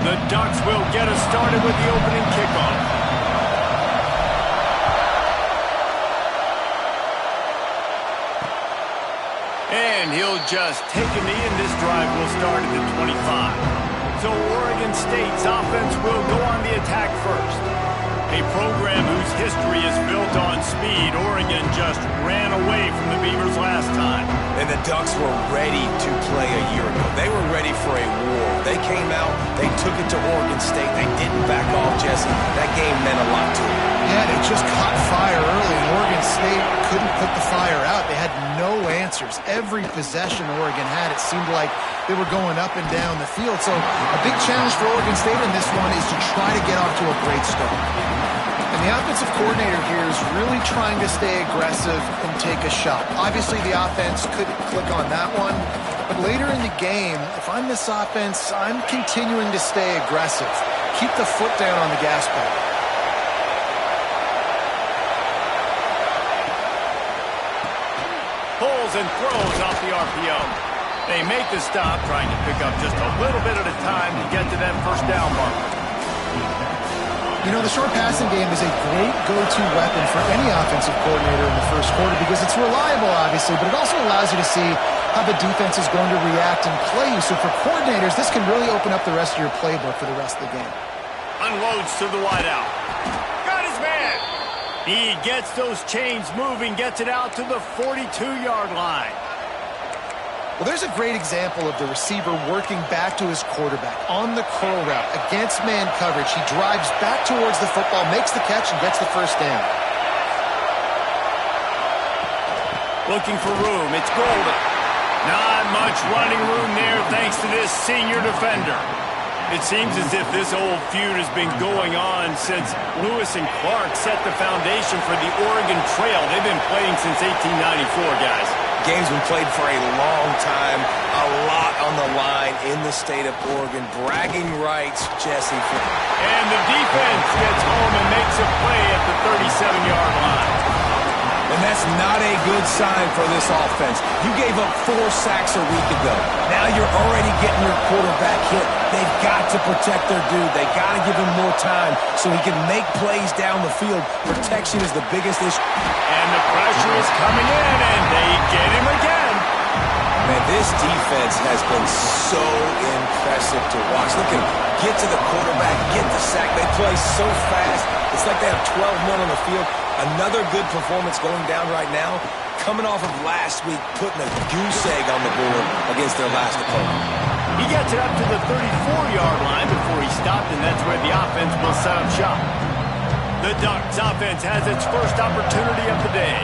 The Ducks will get us started with the opening kickoff. And he'll just take a knee, and this drive will start at the 25. So Oregon State's offense will go on the attack first. A program whose history is built on speed. Oregon just ran away from the Beavers last time. And the Ducks were ready to play a year ago. They were ready for a war. They came out, they took it to Oregon State. They didn't back off, Jesse. That game meant a lot to them. Yeah, they just caught fire early. Oregon State couldn't put the fire out. They had no answers. Every possession Oregon had, it seemed like they were going up and down the field. So a big challenge for Oregon State in this one is to try to get off to a great start. And the offensive coordinator here is really trying to stay aggressive and take a shot. Obviously, the offense couldn't click on that one. But later in the game, if I'm this offense, I'm continuing to stay aggressive. Keep the foot down on the gas pedal. Pulls and throws off the RPO. They make the stop, trying to pick up just a little bit at a time to get to that first down marker. You know, the short passing game is a great go-to weapon for any offensive coordinator in the first quarter because it's reliable, obviously, but it also allows you to see how the defense is going to react and play you. So for coordinators, this can really open up the rest of your playbook for the rest of the game. Unloads to the wideout. Got his man. He gets those chains moving, gets it out to the 42-yard line. Well, there's a great example of the receiver working back to his quarterback on the curl route against man coverage. He drives back towards the football, makes the catch, and gets the first down. Looking for room. It's Golden. Not much running room there thanks to this senior defender. It seems as if this old feud has been going on since Lewis and Clark set the foundation for the Oregon Trail. They've been playing since 1894, guys. Game's been played for a long time, a lot on the line in the state of Oregon. Bragging rights, Jesse. And the defense gets home and makes a play at the 37-yard line. And that's not a good sign for this offense. You gave up 4 sacks a week ago. Now you're already getting your quarterback hit. They've got to protect their dude. They got to give him more time so he can make plays down the field. Protection is the biggest issue. And the pressure is coming in, and they get him again. Man, this defense has been so impressive to watch. Look at them get to the quarterback, get the sack. They play so fast. It's like they have 12 men on the field. Another good performance going down right now, coming off of last week, putting a goose egg on the board against their last opponent. He gets it up to the 34-yard line before he stopped, and that's where the offense will set up shop. The Ducks offense has its first opportunity of the day.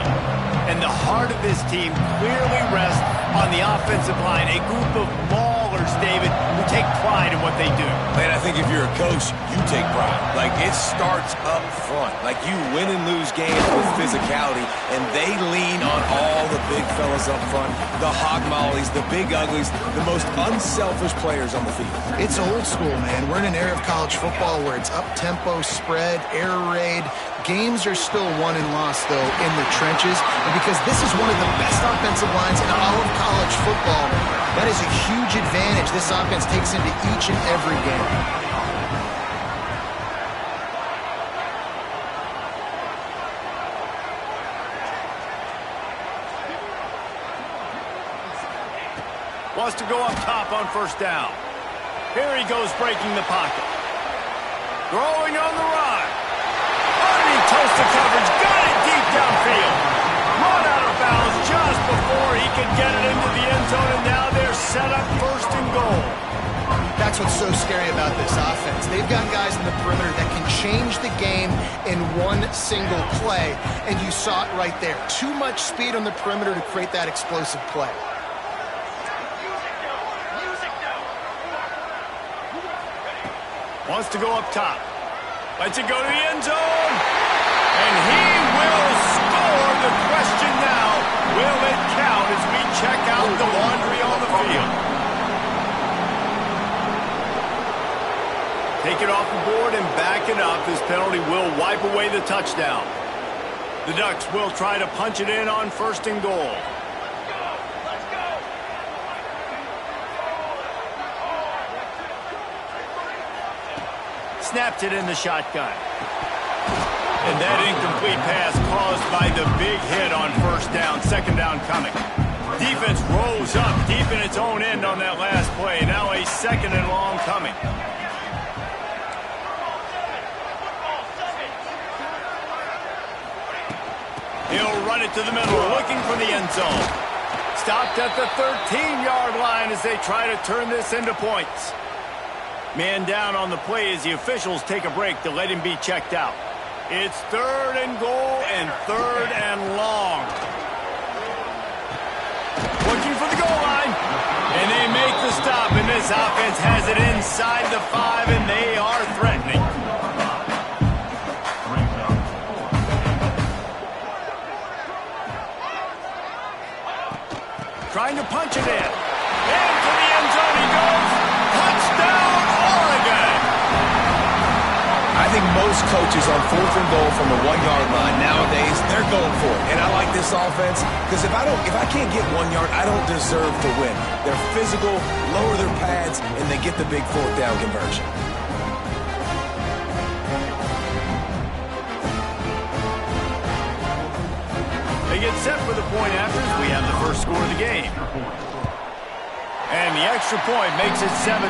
And the heart of this team clearly rests on the offensive line, a group of maulers, David, who take pride in what they do. Man, I think if you're a coach, you take pride. Like, it starts up front. Like, you win and lose games with physicality, and they lean on all the big fellas up front, the hog mollies, the big uglies, the most unselfish players on the field. It's old school, man. We're in an era of college football where it's up-tempo, spread, air raid. Games are still won and lost, though, in the trenches. And because this is one of the best offensive lines in all of college football, that is a huge advantage this offense takes into each and every game. Wants to go up top on first down. Here he goes breaking the pocket. Throwing on the run. Underneath toasted coverage. Got it deep downfield. Run out of bounds just before he could get it into the end zone, and now they're set up first and goal. That's what's so scary about this offense. They've got guys in the perimeter that can change the game in one single play, and you saw it right there. Too much speed on the perimeter to create that explosive play. Wants to go up top. Lets it go to the end zone. And he will score. The question now, will it count as we check out the laundry on the field? Take it off the board and back it up. This penalty will wipe away the touchdown. The Ducks will try to punch it in on first and goal. Snaps it in the shotgun. And that incomplete pass caused by the big hit on first down. Second down coming. Defense rose up deep in its own end on that last play. Now a second and long coming. He'll run it to the middle, looking for the end zone. Stopped at the 13-yard line as they try to turn this into points. Man down on the play as the officials take a break to let him be checked out. It's third and goal and third and long. Looking for the goal line. And they make the stop, and this offense has it inside the 5, and they are threatening. Trying to punch it in. Into the end zone he goes. Touchdown, Oregon! I think most coaches on 4th and goal from the 1-yard line nowadays, they're going for it. And I like this offense because if I can't get 1 yard, I don't deserve to win. They're physical, lower their pads, and they get the big 4th down conversion. They get set for the point after as we have the first score of the game. And the extra point makes it 7-0.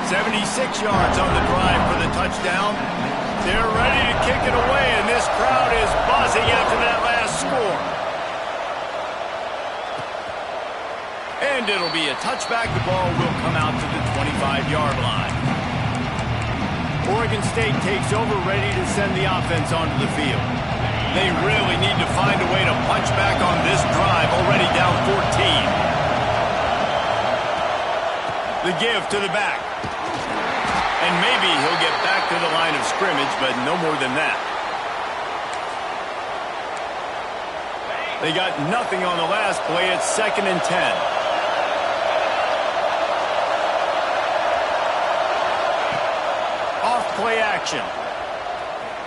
76 yards on the drive for the touchdown. They're ready to kick it away, and this crowd is buzzing after that last score. And it'll be a touchback. The ball will come out to the 25-yard line. Oregon State takes over, ready to send the offense onto the field. They really need to find a way to punch back on this drive, already down 14. The give to the back. And maybe he'll get back to the line of scrimmage, but no more than that. They got nothing on the last play. It's 2nd and 10. Off play action.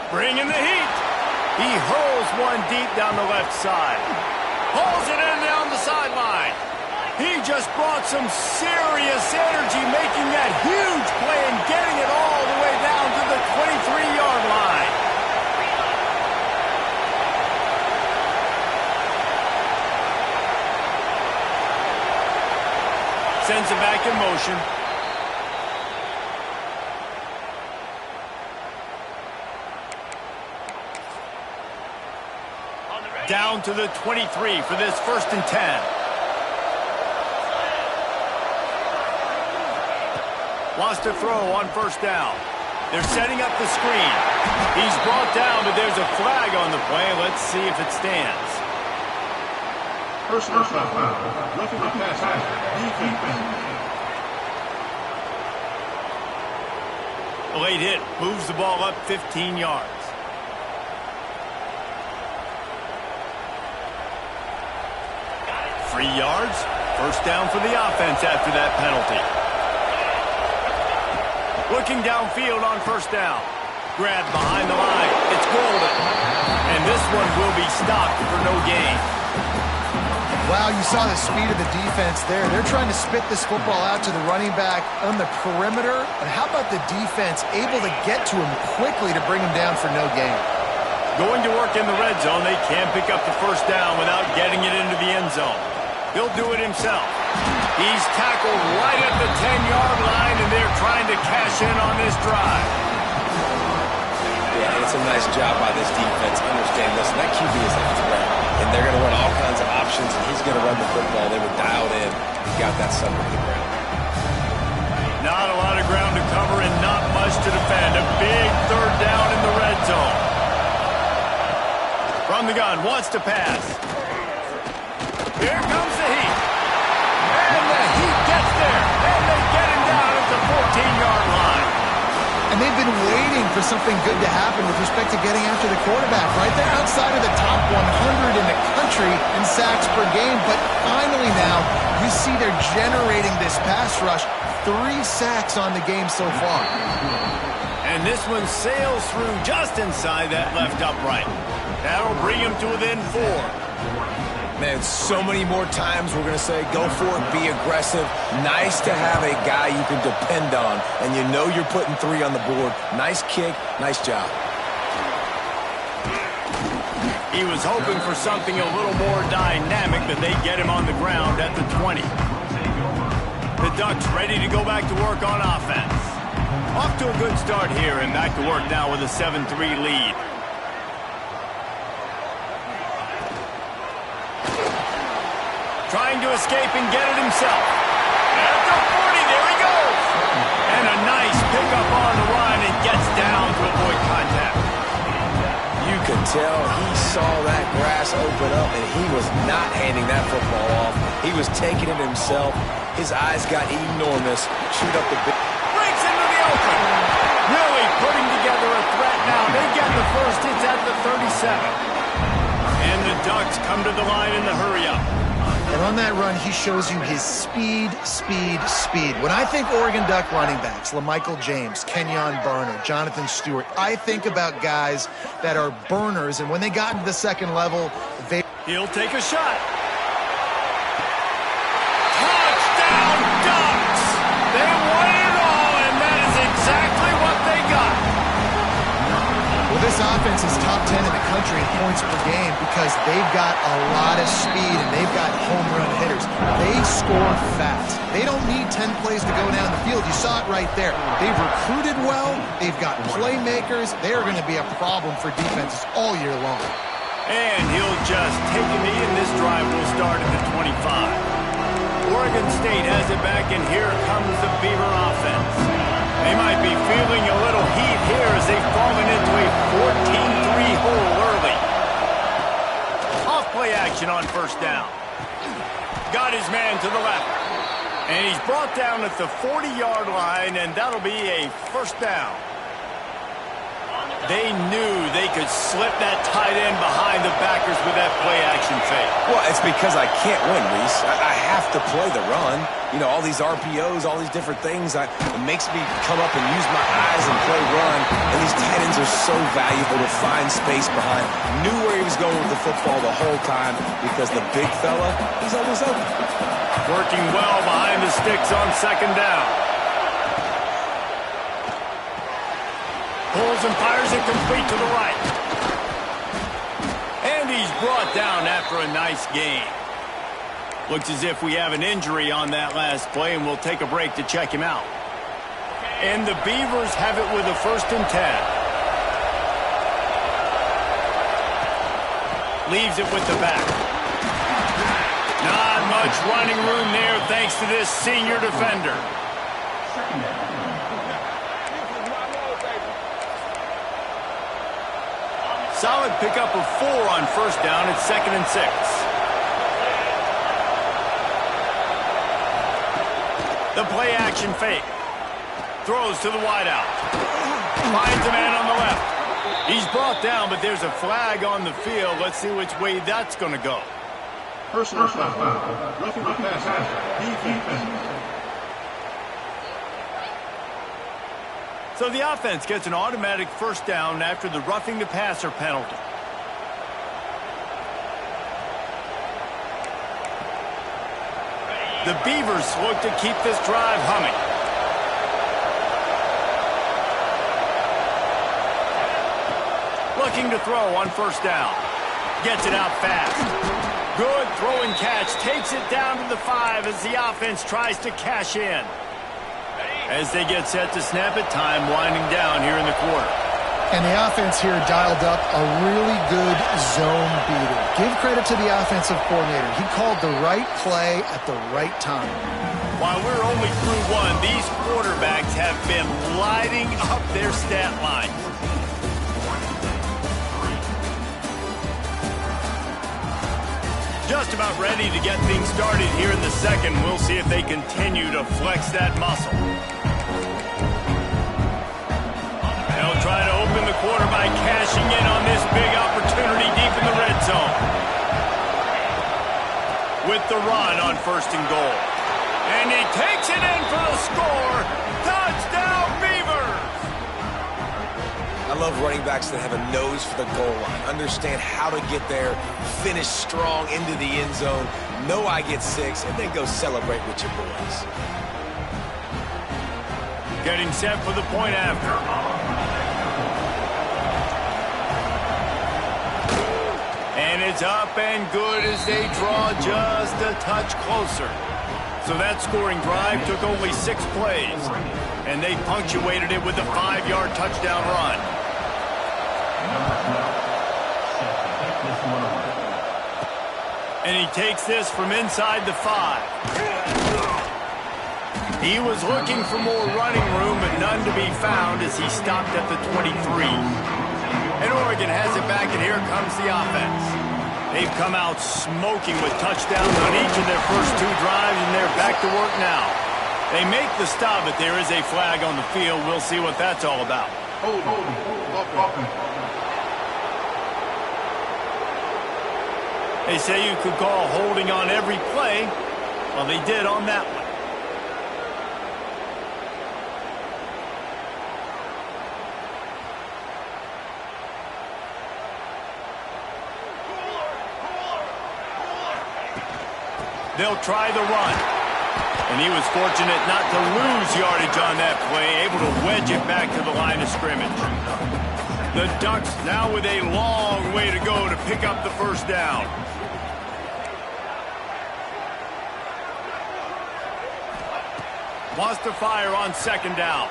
Bringing the heat. He hurls one deep down the left side. Pulls it in down the sideline. He just brought some serious energy, making that huge play and getting it all the way down to the 23-yard line. Sends it back in motion. Down to the 23 for this 1st and 10. Wants to throw on first down. They're setting up the screen. He's brought down, but there's a flag on the play. Let's see if it stands. Personal foul. Roughing the passer. Defense. Late hit. Moves the ball up 15 yards. Three yards. First down for the offense after that penalty. Looking downfield on first down. Grab behind the line. It's Golden. And this one will be stopped for no gain. Wow, you saw the speed of the defense there. They're trying to spit this football out to the running back on the perimeter. But how about the defense able to get to him quickly to bring him down for no gain? Going to work in the red zone. They can't pick up the first down without getting it into the end zone. He'll do it himself. He's tackled right at the 10-yard line, and they're trying to cash in on this drive. Yeah, and it's a nice job by this defense. Understand this. That QB is a threat, and they're going to run all kinds of options, and he's going to run the football. They were dialed in. He got that sucker to the ground. Not a lot of ground to cover and not much to defend. A big third down in the red zone. From the gun, wants to pass. Here comes the heat. And the heat gets there. And they get him down at the 14-yard line. And they've been waiting for something good to happen with respect to getting after the quarterback, right? They're outside of the top 100 in the country in sacks per game. But finally now, you see they're generating this pass rush. 3 sacks on the game so far. And this one sails through just inside that left upright. That'll bring him to within 4. Man, so many more times we're going to say, go for it, be aggressive. Nice to have a guy you can depend on, and you know you're putting 3 on the board. Nice kick, nice job. He was hoping for something a little more dynamic, but they get him on the ground at the 20. The Ducks ready to go back to work on offense. Off to a good start here, and back to work now with a 7-3 lead. Trying to escape and get it himself. At the 40, there he goes. And a nice pickup on the run and gets down to avoid contact. You could tell he saw that grass open up, and he was not handing that football off. He was taking it himself. His eyes got enormous. Shoot up the big. Breaks into the open. Really putting together a threat now. They get the first. It's at the 37. And the Ducks come to the line in the hurry-up. And on that run, he shows you his speed, speed, speed. When I think Oregon Duck running backs, LaMichael James, Kenyon Barner, Jonathan Stewart, I think about guys that are burners, and when they got into the second level, they... He'll take a shot. Touchdown, Ducks! They won it all, and that is exactly what they got. Well, this offense is top 10 in the country in points per game because they've got a lot of speed and they've got home run hitters. They score fast. They don't need 10 plays to go down the field. You saw it right there. They've recruited well. They've got playmakers. They are going to be a problem for defenses all year long. And he'll just take a knee, and this drive will start at the 25. Oregon State has it back, and here comes the Beaver offense. They might be feeling a little heat here as they've fallen into a 14-3 hole early. Off-play action on first down. Got his man to the left. And he's brought down at the 40-yard line, and that'll be a first down. They knew they could slip that tight end behind the backers with that play-action fake. Well, it's because I can't win, Reese. I have to play the run. You know, all these RPOs, all these different things, it makes me come up and use my eyes and play run. And these tight ends are so valuable to find space behind. Knew where he was going with the football the whole time because the big fella, he's always open. Working well behind the sticks on second down. Pulls and fires it complete to the right. And he's brought down after a nice gain. Looks as if we have an injury on that last play, and we'll take a break to check him out. And the Beavers have it with a 1st and 10. Leaves it with the back. Not much running room there thanks to this senior defender. Solid pickup of 4 on first down. It's 2nd and 6. The play action fake. Throws to the wideout. Finds a man on the left. He's brought down, but there's a flag on the field. Let's see which way that's going to go. Personal foul. Roughing the passer. Defense. So the offense gets an automatic first down after the roughing the passer penalty. The Beavers look to keep this drive humming. Looking to throw on first down. Gets it out fast. Good throw and catch. Takes it down to the 5 as the offense tries to cash in. As they get set to snap it, time winding down here in the quarter. And the offense here dialed up a really good zone beater. Give credit to the offensive coordinator. He called the right play at the right time. While we're only through 1, these quarterbacks have been lighting up their stat line. Just about ready to get things started here in the second. We'll see if they continue to flex that muscle. They'll try to open the quarter by cashing in on this big opportunity deep in the red zone. With the run on 1st and goal. And he takes it in for the score. Touchdown, Beavers! I love running backs that have a nose for the goal line, understand how to get there, finish strong into the end zone, know I get 6, and then go celebrate with your boys. Getting set for the point after. And it's up and good as they draw just a touch closer. So that scoring drive took only 6 plays, and they punctuated it with a 5-yard touchdown run. And he takes this from inside the 5. He was looking for more running room, but none to be found as he stopped at the 23. And Oregon has it back, and here comes the offense. They've come out smoking with touchdowns on each of their first 2 drives, and they're back to work now. They make the stop, but there is a flag on the field. We'll see what that's all about. They say you could call holding on every play. Well, they did on that one. They'll try the run. And he was fortunate not to lose yardage on that play, able to wedge it back to the line of scrimmage. The Ducks now with a long way to go to pick up the first down. Wants to fire on 2nd down.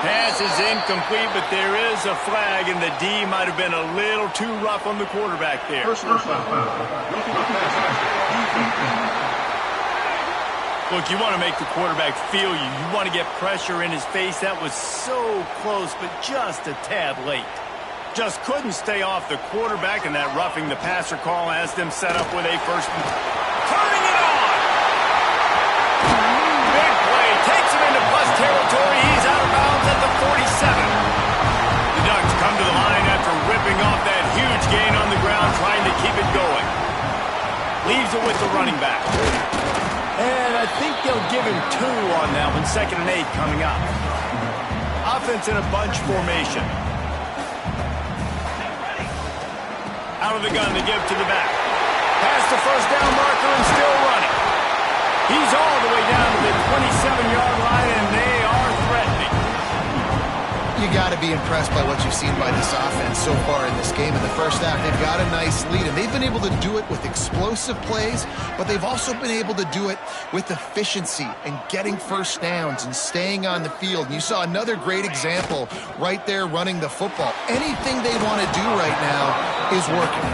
Pass is incomplete, but there is a flag, and the D might have been a little too rough on the quarterback there. Look, you want to make the quarterback feel you. You want to get pressure in his face. That was so close, but just a tad late. Just couldn't stay off the quarterback, and that roughing the passer call has them set up with a first. Turning it on! Big play. Takes him into plus territory. He's out of bounds at the 47. The Ducks come to the line after ripping off that huge gain on the ground, trying to keep it going. Leaves it with the running back. And I think they'll give him 2 on that one. 2nd and 8 coming up. Offense in a bunch formation. Out of the gun to give to the back. Past the first down marker and still running. He's all the way down to the 27-yard line, and they are threatening. You got to be impressed by what you've seen by this offense so far in this game. In the first half, they've got a nice lead, and they've been able to do it with explosive plays, but they've also been able to do it with efficiency and getting first downs and staying on the field. And you saw another great example right there running the football. Anything they want to do right now is working.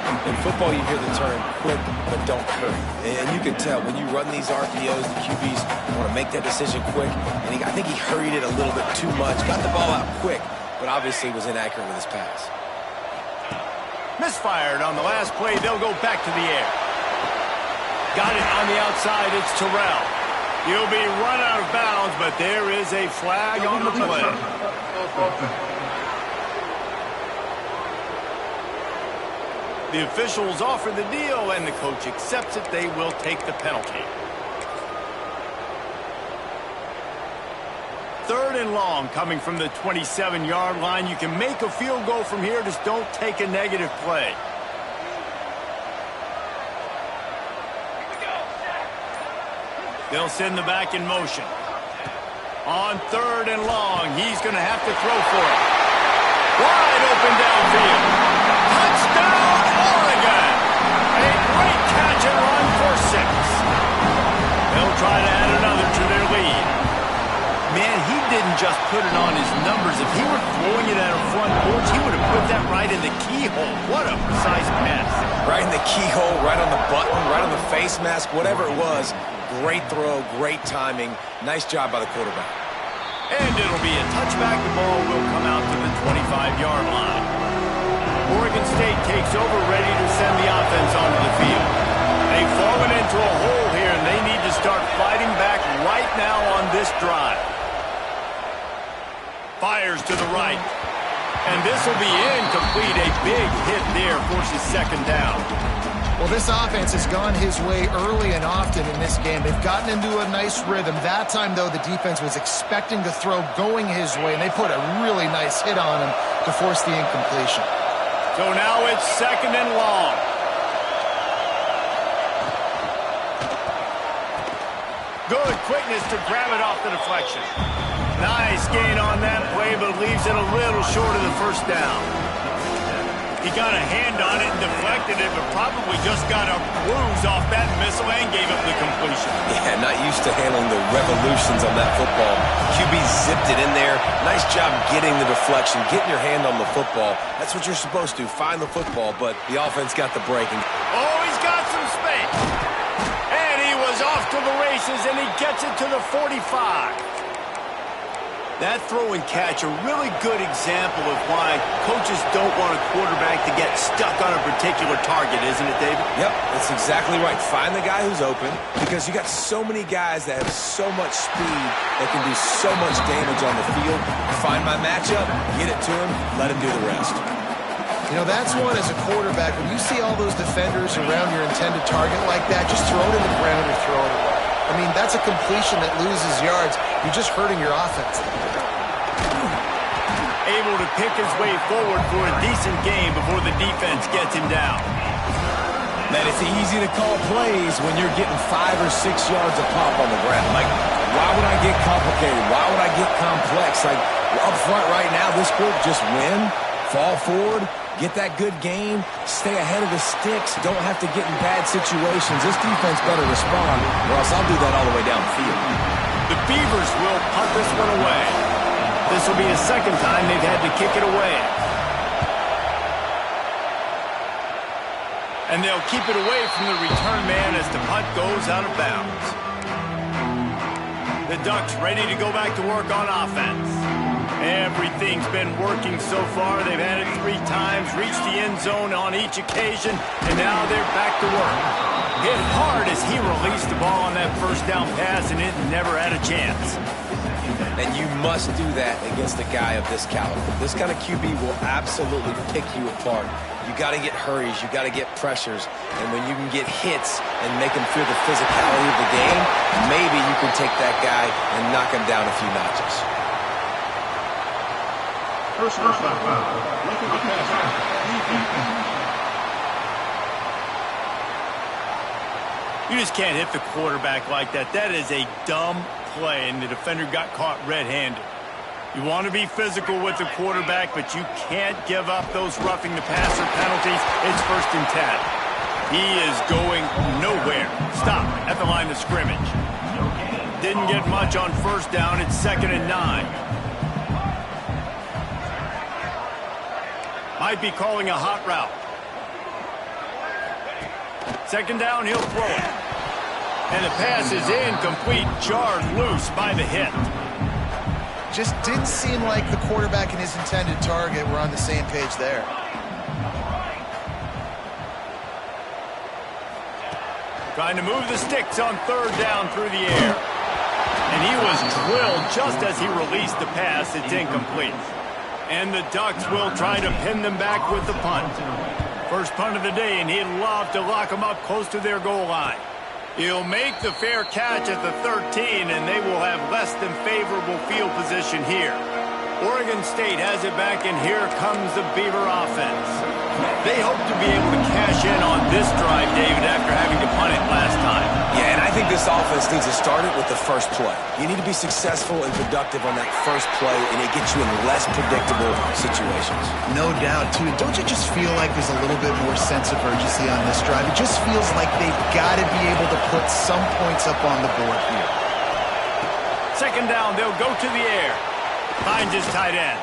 In football, you hear the term quick, but don't hurry. And you can tell when you run these RPOs, the QBs want to make that decision quick. And I think he hurried it a little bit too much. Got the ball out quick, but obviously was inaccurate with his pass. Misfired on the last play. They'll go back to the air. Got it on the outside. It's Terrell. He'll be run out of bounds, but there is a flag on the play. The officials offer the deal, and the coach accepts it. They will take the penalty. 3rd and long coming from the 27-yard line. You can make a field goal from here, just don't take a negative play. They'll send the back in motion. On 3rd and long, he's going to have to throw for it. Wide open downfield. Touchdown, Oregon! A great catch and run for 6. They'll try to add another to their lead. Man, he didn't just put it on his numbers. If he were throwing it at a front porch, he would have put that right in the keyhole. What a precise pass. Right in the keyhole, right on the button, right on the face mask, whatever it was. Great throw, great timing. Nice job by the quarterback. And it'll be a touchback. The ball will come out to the 25-yard line. Oregon State takes over, ready to send the offense onto the field. They've fallen into a hole here, and they need to start fighting back right now on this drive. Fires to the right. And this will be incomplete. A big hit there forces 2nd down. Well, this offense has gone his way early and often in this game. They've gotten into a nice rhythm. That time, though, the defense was expecting the throw going his way, and they put a really nice hit on him to force the incompletion. So now it's 2nd and long. Good quickness to grab it off the deflection. Nice gain on that play, but leaves it a little short of the first down. He got a hand on it and deflected it, but probably just got a bruise off that missile and gave up the completion. Yeah, not used to handling the revolutions on that football. QB zipped it in there. Nice job getting the deflection, getting your hand on the football. That's what you're supposed to, find the football, but the offense got the breaking. Oh, he's got some space. And he was off to the races, and he gets it to the 45. That throw and catch, a really good example of why coaches don't want a quarterback to get stuck on a particular target, isn't it, David? Yep, that's exactly right. Find the guy who's open, because you got so many guys that have so much speed that can do so much damage on the field. Find my matchup, get it to him, let him do the rest. You know, that's one as a quarterback. When you see all those defenders around your intended target like that, just throw it in the ground or throw it away. I mean, that's a completion that loses yards. You're just hurting your offense. Able to pick his way forward for a decent game before the defense gets him down. Man, it's easy to call plays when you're getting 5 or 6 yards of pop on the ground. Like, why would I get complicated? Why would I get complex? Like, up front right now, this group just win, fall forward, get that good game, stay ahead of the sticks, don't have to get in bad situations. This defense better respond, or else I'll do that all the way down the field. The Beavers will punt this one away. This will be the second time they've had to kick it away. And they'll keep it away from the return man as the punt goes out of bounds. The Ducks ready to go back to work on offense. Everything's been working so far. They've had it 3 times, reached the end zone on each occasion, and now they're back to work. Hit hard as he released the ball on that first down pass, and it never had a chance. And you must do that against a guy of this caliber. This kind of QB will absolutely pick you apart. You got to get hurries, you got to get pressures, and when you can get hits and make him feel the physicality of the game, maybe you can take that guy and knock him down a few notches. Personal foul. Roughing the passer. You just can't hit the quarterback like that. That is a dumb play, and the defender got caught red-handed. You want to be physical with the quarterback, but you can't give up those roughing the passer penalties. It's 1st and 10. He is going nowhere. Stop at the line of scrimmage. Didn't get much on 1st down. It's 2nd and 9. Might be calling a hot route. 2nd down, he'll throw it. And the pass is incomplete, jarred loose by the hit. Just didn't seem like the quarterback and his intended target were on the same page there. Trying to move the sticks on 3rd down through the air. And he was drilled just as he released the pass. It's incomplete. And the Ducks will try to pin them back with the punt. First punt of the day, and he'd love to lock them up close to their goal line. He'll make the fair catch at the 13, and they will have less than favorable field position here. Oregon State has it back, and here comes the Beaver offense. They hope to be able to cash in on this drive, David, after having to punt it last time. Yeah, and I think this offense needs to start it with the first play. You need to be successful and productive on that first play, and it gets you in less predictable situations. No doubt, too. Don't you just feel like there's a little bit more sense of urgency on this drive? It just feels like they've got to be able to put some points up on the board here. 2nd down, they'll go to the air. Finds his tight end.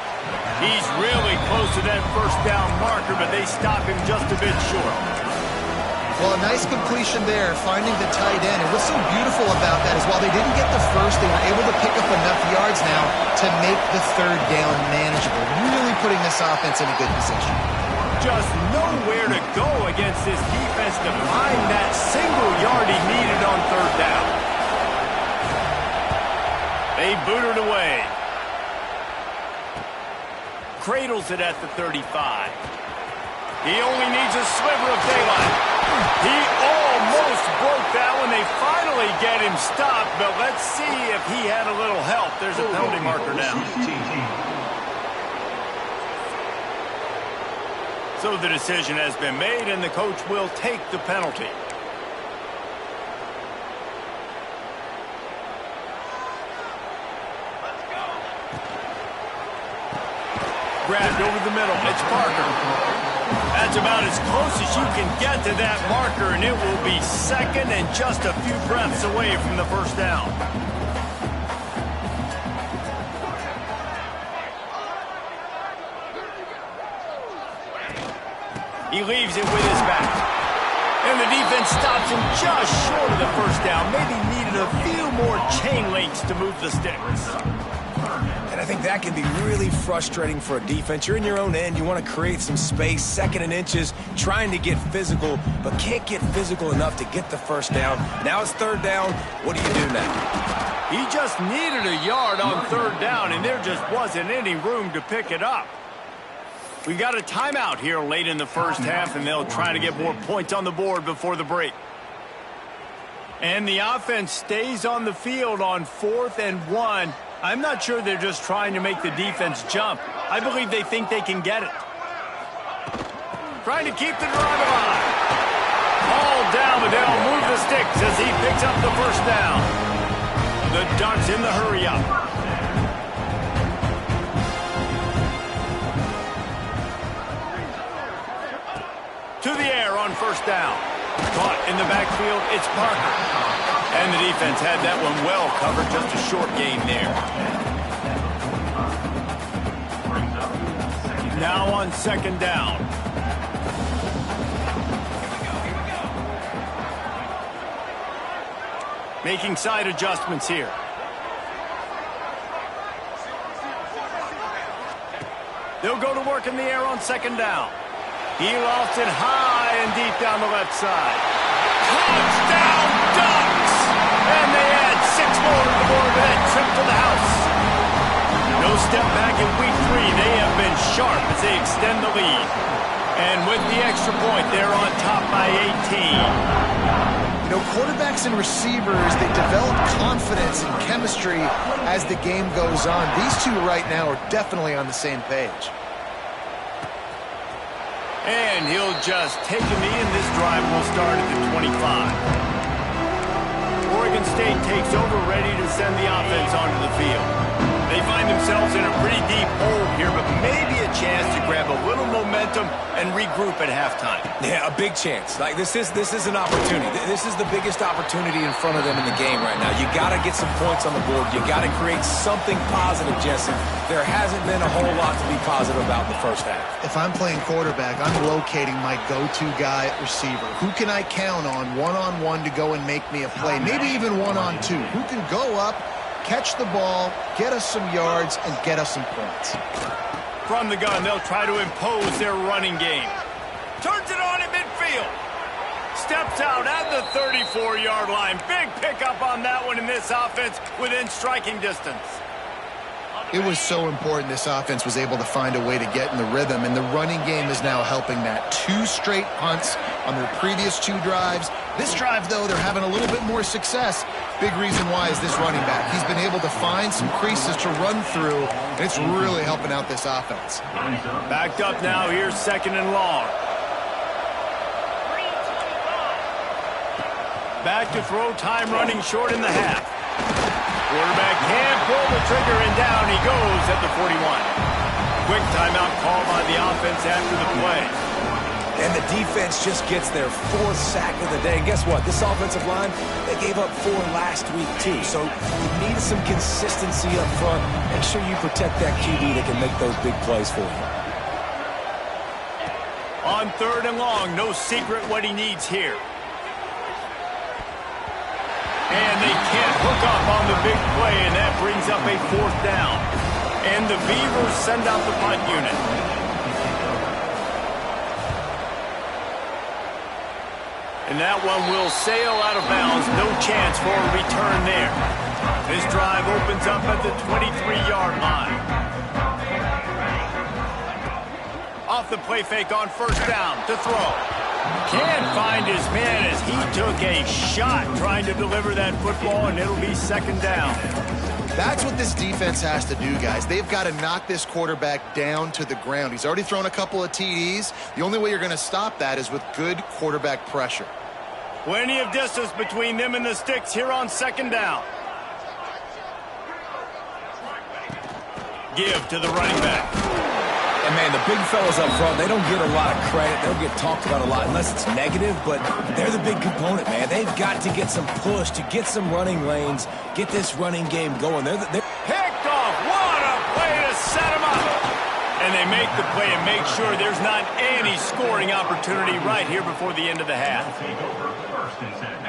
He's really close to that 1st down marker, but they stop him just a bit short. Well, a nice completion there, finding the tight end. And what's so beautiful about that is while they didn't get the first, they were able to pick up enough yards now to make the 3rd down manageable. Really putting this offense in a good position. Just nowhere to go against this defense to find that single yard he needed on 3rd down. They boot it away. Cradles it at the 35. He only needs a sliver of daylight. He almost broke that one. They finally get him stopped, but let's see if he had a little help. There's a penalty marker now. So the decision has been made, and the coach will take the penalty. Grabbed over the middle. It's Parker. That's about as close as you can get to that marker, and it will be second and just a few breaths away from the first down. He leaves it with his back. And the defense stops him just short of the first down. Maybe needed a few more chain links to move the sticks. And I think that can be really frustrating for a defense. You're in your own end. You want to create some space, second and inches, trying to get physical, but can't get physical enough to get the first down. Now it's third down. What do you do now? He just needed a yard on third down, and there just wasn't any room to pick it up. We got a timeout here late in the first half, and they'll try to get more points on the board before the break. And the offense stays on the field on 4th and 1. I'm not sure they're just trying to make the defense jump. I believe they think they can get it. Trying to keep the drive alive. All down, but they'll move the sticks as he picks up the first down. The Ducks in the hurry-up. To the air on first down. Caught in the backfield, it's Parker. And the defense had that one well covered, just a short gain there. Now on second down. Making side adjustments here. They'll go to work in the air on second down. He lost it high and deep down the left side. Touchdown, Ducks! And they add 6 more to the board with that trip to the house. No step back in week 3. They have been sharp as they extend the lead. And with the extra point, they're on top by 18. You know, quarterbacks and receivers, they develop confidence and chemistry as the game goes on. These two right now are definitely on the same page. And he'll just take a knee, and this drive will start at the 25. Oregon State takes over, ready to send the offense onto the field. They find themselves in a pretty deep hole here, but maybe a chance to grab a little momentum and regroup at halftime. Yeah, a big chance. Like this is an opportunity. This is the biggest opportunity in front of them in the game right now. You got to get some points on the board. You got to create something positive, Jesse. There hasn't been a whole lot to be positive about in the first half. If I'm playing quarterback, I'm locating my go-to guy at receiver. Who can I count on one-on-one to go and make me a play? Maybe even one-on-two. Who can go up, catch the ball, get us some yards, and get us some points? From the gun, they'll try to impose their running game. Turns it on in midfield. Steps out at the 34-yard line. Big pickup on that one in this offense within striking distance. It was so important this offense was able to find a way to get in the rhythm, and the running game is now helping that. 2 straight punts on their previous 2 drives. This drive, though, they're having a little bit more success. Big reason why is this running back. He's been able to find some creases to run through, and it's really helping out this offense. Backed up now, here's second and long. Back to throw, time running short in the half. Quarterback can't pull the trigger, and down he goes at the 41. Quick timeout call by the offense after the play. And the defense just gets their 4th sack of the day. And guess what? This offensive line, they gave up 4 last week, too. So you need some consistency up front. Make sure you protect that QB that can make those big plays for you. On third and long, no secret what he needs here. And they can't hook up on the big play, and that brings up a 4th down. And the Beavers send out the punt unit. And that one will sail out of bounds. No chance for a return there. This drive opens up at the 23-yard line. Off the play fake on first down to throw. Can't find his man as he took a shot trying to deliver that football, and it'll be second down. That's what this defense has to do, guys. They've got to knock this quarterback down to the ground. He's already thrown a couple of TDs. The only way you're going to stop that is with good quarterback pressure. Plenty of distance between them and the sticks here on second down. Give to the running back. And, man, the big fellas up front, they don't get a lot of credit. They don't get talked about a lot unless it's negative, but they're the big component, man. They've got to get some push, to get some running lanes, get this running game going. They're Picked off. What a play to set him up. And they make the play and make sure there's not any scoring opportunity right here before the end of the half.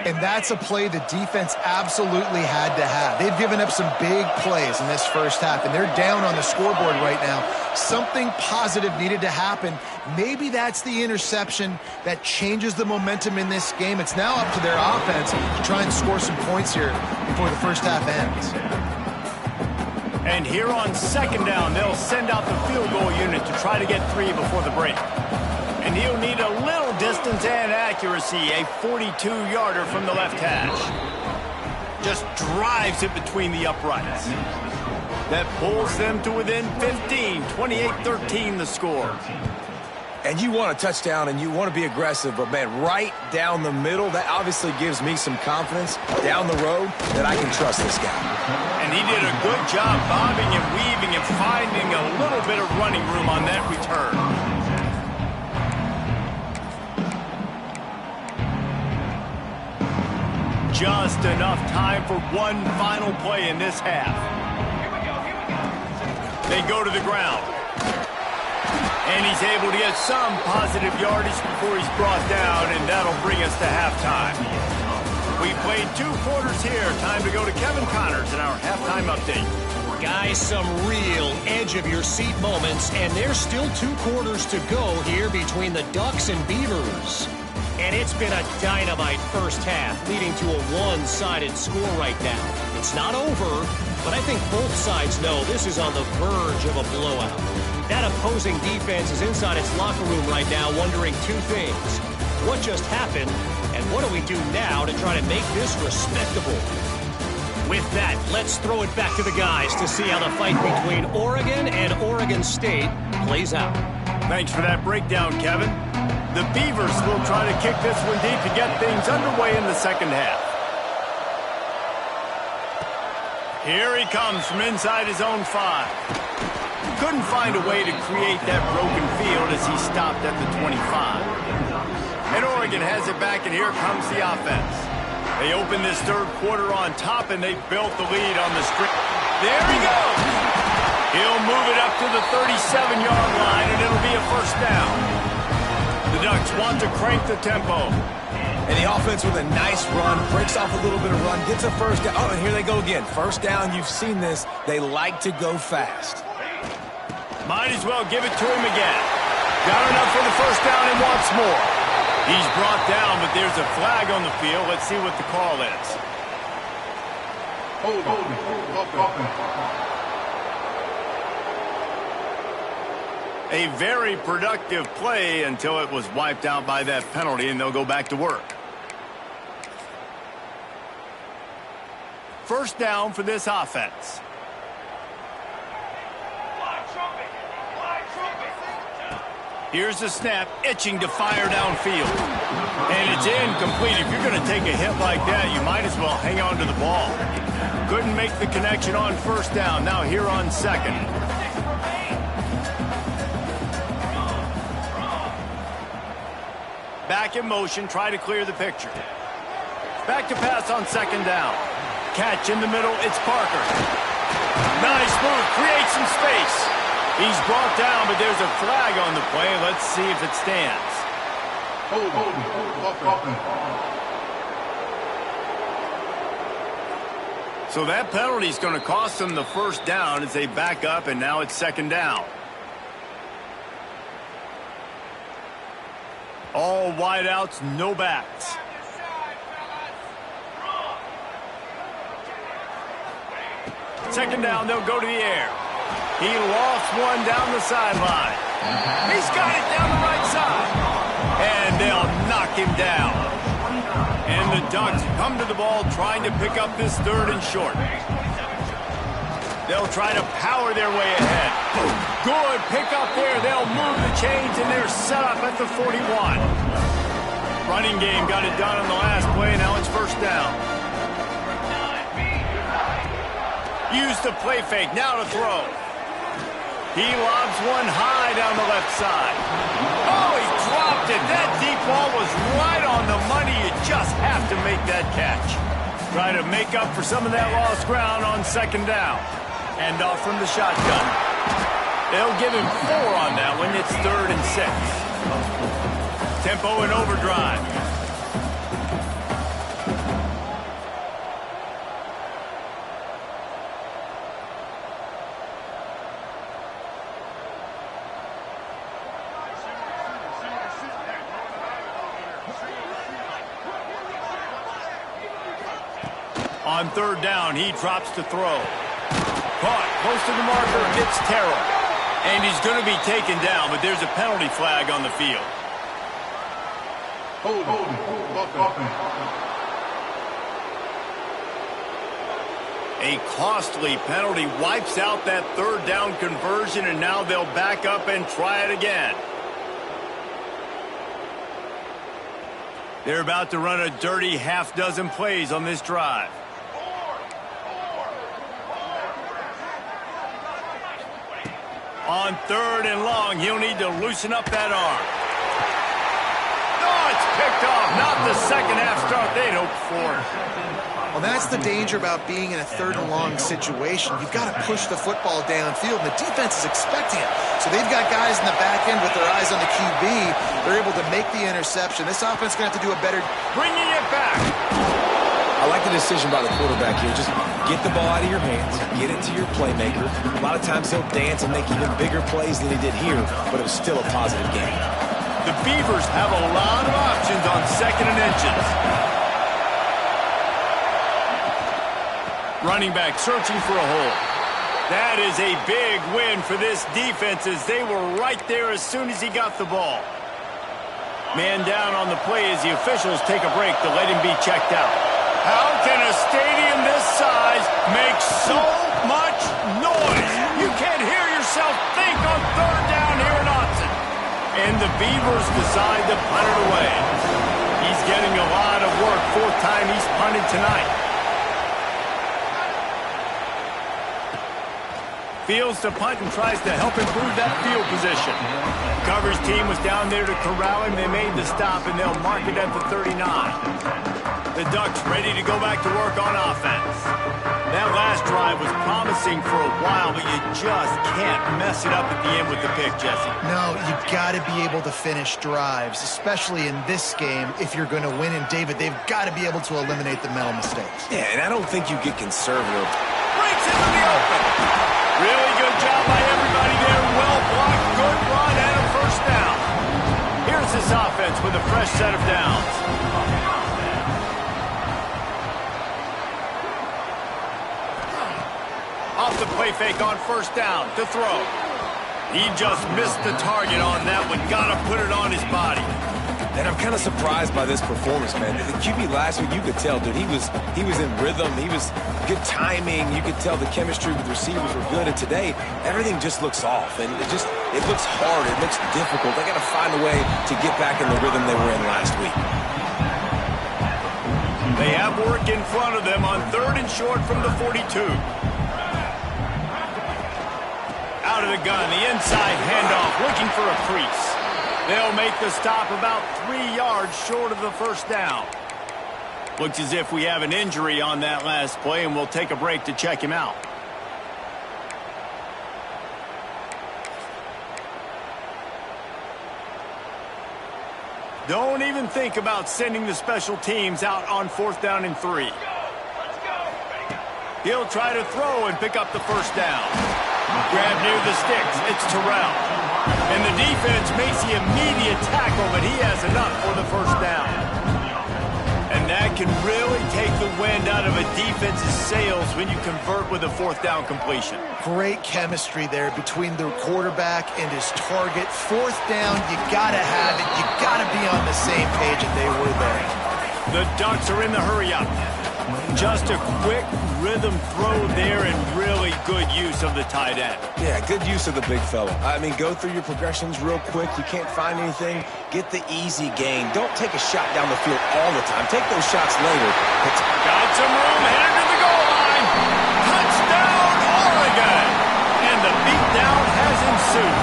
And that's a play the defense absolutely had to have. They've given up some big plays in this first half, and they're down on the scoreboard right now. Something positive needed to happen. Maybe that's the interception that changes the momentum in this game. It's now up to their offense to try and score some points here before the first half ends. And here on second down, they'll send out the field goal unit to try to get 3 before the break. And he'll need a little distance and accuracy, a 42-yarder from the left hash. Just drives it between the uprights. That pulls them to within 15, 28-13 the score. And you want a touchdown and you want to be aggressive, but, man, right down the middle, that obviously gives me some confidence down the road that I can trust this guy. And he did a good job bobbing and weaving and finding a little bit of running room on that return. Just enough time for one final play in this half. They go to the ground. And he's able to get some positive yardage before he's brought down, and that'll bring us to halftime. We played 2 quarters here. Time to go to Kevin Connors in our halftime update. Guys, some real edge-of-your-seat moments, and there's still 2 quarters to go here between the Ducks and Beavers. And it's been a dynamite first half, leading to a one-sided score right now. It's not over, but I think both sides know this is on the verge of a blowout. That opposing defense is inside its locker room right now wondering 2 things. What just happened, and what do we do now to try to make this respectable? With that, let's throw it back to the guys to see how the fight between Oregon and Oregon State plays out. Thanks for that breakdown, Kevin. The Beavers will try to kick this one deep to get things underway in the second half. Here he comes from inside his own 5. Couldn't find a way to create that broken field as he stopped at the 25. And Oregon has it back, and here comes the offense. They open this third quarter on top, and they built the lead on the string. There he goes! He'll move it up to the 37-yard line, and it'll be a first down. The Ducks want to crank the tempo. And the offense with a nice run, breaks off a little bit of run, gets a first down. Oh, and here they go again. First down, you've seen this. They like to go fast. Might as well give it to him again. Got enough for the first down and wants more. He's brought down, but there's a flag on the field. Let's see what the call is. Hold on. A very productive play until it was wiped out by that penalty, and they'll go back to work. First down for this offense. Here's the snap, itching to fire downfield. And it's incomplete. If you're going to take a hit like that, you might as well hang on to the ball. Couldn't make the connection on first down. Now here on second. Back in motion, try to clear the picture. Back to pass on second down. Catch in the middle, it's Parker. Nice move, create some space. He's brought down, but there's a flag on the play. Let's see if it stands. So that penalty is going to cost them the first down as they back up, and now it's second down. All wideouts, no backs. Second down, they'll go to the air. He lost one down the sideline. He's got it down the right side. And they'll knock him down. And the Ducks come to the ball trying to pick up this 3rd and short. They'll try to power their way ahead. Good pickup there. They'll move the chains, and they're set up at the 41. Running game got it done on the last play. Now it's 1st down. Use the play fake. Now to throw. He lobs one high down the left side. Oh, he dropped it. That deep ball was right on the money. You just have to make that catch. Try to make up for some of that lost ground on 2nd down. And off from the shotgun. They'll give him 4 on that one. It's 3rd and 6. Tempo and overdrive. On 3rd down, he drops to throw. Caught close to the marker. It's Terrell. And he's going to be taken down, but there's a penalty flag on the field. A costly penalty wipes out that 3rd down conversion, and now they'll back up and try it again. They're about to run a dirty half-dozen plays on this drive. On 3rd and long, he'll need to loosen up that arm. Oh, it's picked off. Not the second half start they'd hoped for. Well, that's the danger about being in a 3rd and long situation. You've got to push the football downfield, and the defense is expecting it. So they've got guys in the back end with their eyes on the QB. They're able to make the interception. This offense is going to have to do a better... Bringing it back. I like the decision by the quarterback here. Just get the ball out of your hands, get it to your playmaker. A lot of times he'll dance and make even bigger plays than he did here, but it was still a positive game. The Beavers have a lot of options on 2nd and inches. Running back searching for a hole. That is a big win for this defense as they were right there as soon as he got the ball. Man down on the play as the officials take a break to let him be checked out. How can a stadium this size make so much noise? You can't hear yourself think on 3rd down here in Autzen. And the Beavers decide to punt it away. He's getting a lot of work. 4th time he's punted tonight. Fields to punt and tries to help improve that field position. Coverage team was down there to corral him. They made the stop, and they'll mark it at the 39. The Ducks ready to go back to work on offense. That last drive was promising for a while, but you just can't mess it up at the end with the pick, Jesse. No, you've got to be able to finish drives, especially in this game. If you're going to win, and David, they've got to be able to eliminate the mental mistakes. Yeah, and I don't think you get conservative. Breaks into the open. Really good job by everybody there. Well blocked, good run, and a 1st down. Here's this offense with a fresh set of downs. Off the play fake on 1st down to throw. He just missed the target on that one. Got to put it on his body. And I'm kind of surprised by this performance, man. The QB last week, you could tell, dude, he was in rhythm. He was good timing. You could tell the chemistry with receivers were good. And today, everything just looks off. And it looks hard. It looks difficult. They got to find a way to get back in the rhythm they were in last week. They have work in front of them on 3rd and short from the 42. Out of the gun, the inside handoff, looking for a crease. They'll make the stop about 3 yards short of the 1st down. Looks as if we have an injury on that last play, and we'll take a break to check him out. Don't even think about sending the special teams out on 4th down and 3. He'll try to throw and pick up the 1st down. Grab near the sticks. It's Terrell. And the defense makes the immediate tackle, but he has enough for the 1st down. And that can really take the wind out of a defense's sails when you convert with a fourth down completion. Great chemistry there between the quarterback and his target. Fourth down, you gotta have it. You gotta be on the same page, and they were there. The Ducks are in the hurry-up. Just a quick rhythm throw there and really good use of the tight end. Yeah, good use of the big fella. I mean, go through your progressions real quick. You can't find anything. Get the easy gain. Don't take a shot down the field all the time. Take those shots later. Got some room, headed to the goal line. Touchdown, Oregon! And the beatdown has ensued.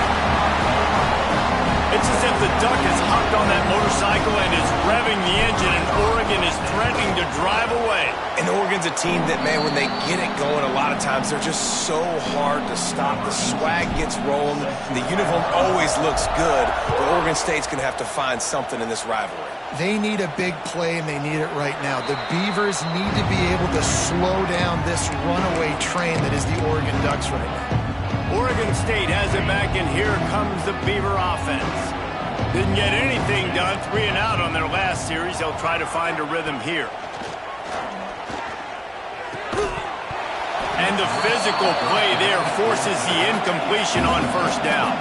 It's as if the Duck has hopped on that motorcycle and is revving the engine, and Oregon is threatening to drive away. And Oregon's a team that, man, when they get it going, a lot of times they're just so hard to stop. The swag gets rolling. The uniform always looks good, but Oregon State's going to have to find something in this rivalry. They need a big play, and they need it right now. The Beavers need to be able to slow down this runaway train that is the Oregon Ducks right now. Oregon State has it back, and here comes the Beaver offense. Didn't get anything done, 3 and out on their last series. They'll try to find a rhythm here. And the physical play there forces the incompletion on first down.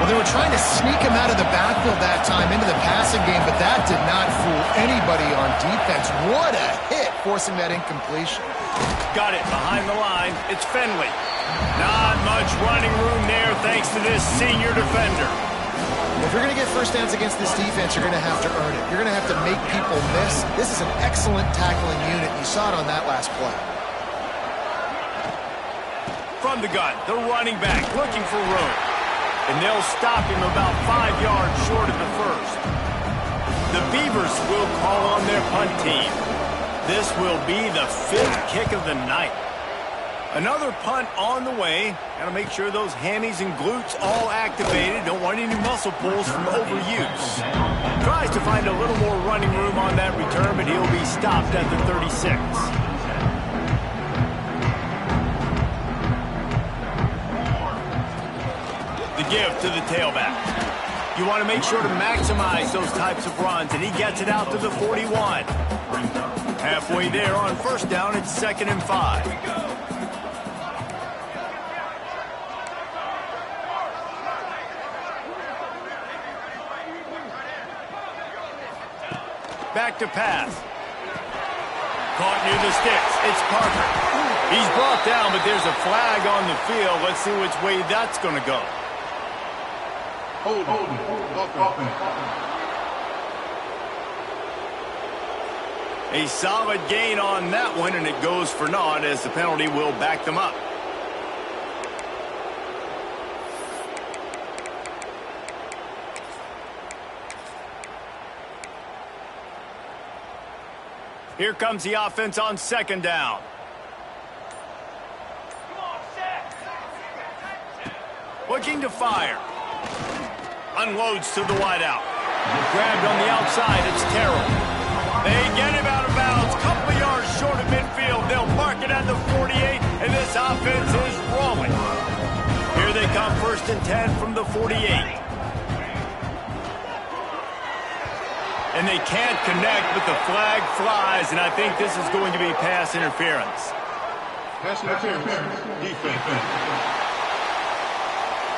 Well, they were trying to sneak him out of the backfield that time into the passing game, but that did not fool anybody on defense. What a hit, forcing that incompletion. Got it behind the line. It's Finley. Not much running room there thanks to this senior defender. If you're going to get first downs against this defense, you're going to have to earn it. You're going to have to make people miss. This is an excellent tackling unit. You saw it on that last play. From the gun, the running back looking for room. And they'll stop him about 5 yards short of the first. The Beavers will call on their punt team. This will be the 5th kick of the night. Another punt on the way. Got to make sure those hammies and glutes all activated. Don't want any muscle pulls from overuse. Tries to find a little more running room on that return, but he'll be stopped at the 36. The give to the tailback. You want to make sure to maximize those types of runs, and he gets it out to the 41. Halfway there on first down, it's 2nd and 5. Back to pass. Caught near the sticks. It's Parker. He's brought down, but there's a flag on the field. Let's see which way that's going to go. A solid gain on that one, and it goes for naught as the penalty will back them up. Here comes the offense on 2nd down. Looking to fire. Unloads to the wideout. Grabbed on the outside, it's Terrell. They get him out of bounds. Couple of yards short of midfield. They'll mark it at the 48, and this offense is rolling. Here they come, 1st and 10 from the 48. And they can't connect, but the flag flies, and I think this is going to be pass interference. Pass interference. Defense.